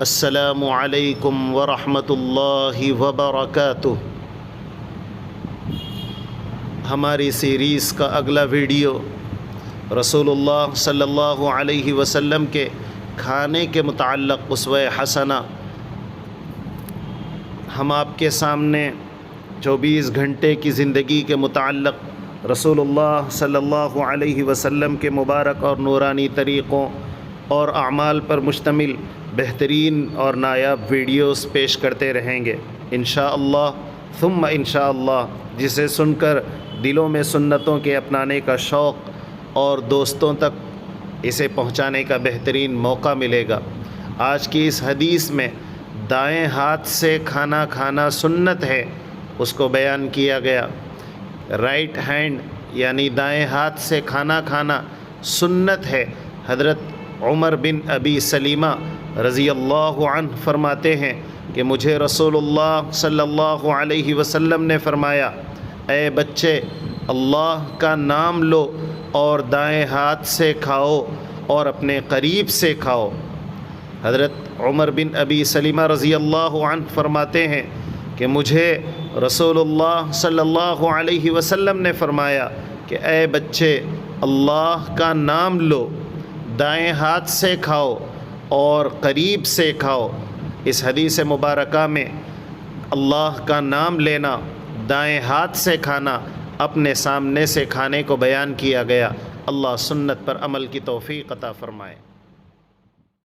السلام علیکم ورحمۃ اللہ وبرکاتہ۔ ہماری سیریز کا اگلا ویڈیو رسول اللہ صلی اللہ علیہ وسلم کے کھانے کے متعلق اسوہ حسنہ۔ ہم آپ کے سامنے 24 گھنٹے کی زندگی کے متعلق رسول اللہ صلی اللہ علیہ وسلم کے مبارک اور نورانی طریقوں اور اعمال پر مشتمل بہترین اور نایاب ویڈیوز پیش کرتے رہیں گے انشاءاللہ ثم انشاءاللہ، جسے سن کر دلوں میں سنتوں کے اپنانے کا شوق اور دوستوں تک اسے پہنچانے کا بہترین موقع ملے گا۔ آج کی اس حدیث میں دائیں ہاتھ سے کھانا کھانا سنت ہے، اس کو بیان کیا گیا۔ رائٹ ہینڈ یعنی دائیں ہاتھ سے کھانا کھانا سنت ہے۔ حضرت عمر بن ابی سلیمہ رضی اللہ عنہ فرماتے ہیں کہ مجھے رسول اللہ صلی اللہ علیہ وسلم نے فرمایا، اے بچے، اللہ کا نام لو اور دائیں ہاتھ سے کھاؤ اور اپنے قریب سے کھاؤ۔ حضرت عمر بن ابی سلیمہ رضی اللہ عنہ فرماتے ہیں کہ مجھے رسول اللہ صلی اللہ علیہ وسلم نے فرمایا کہ اے بچے، اللہ کا نام لو، دائیں ہاتھ سے کھاؤ اور قریب سے کھاؤ۔ اس حدیث مبارکہ میں اللہ کا نام لینا، دائیں ہاتھ سے کھانا، اپنے سامنے سے کھانے کو بیان کیا گیا۔ اللہ سنت پر عمل کی توفیق عطا فرمائے۔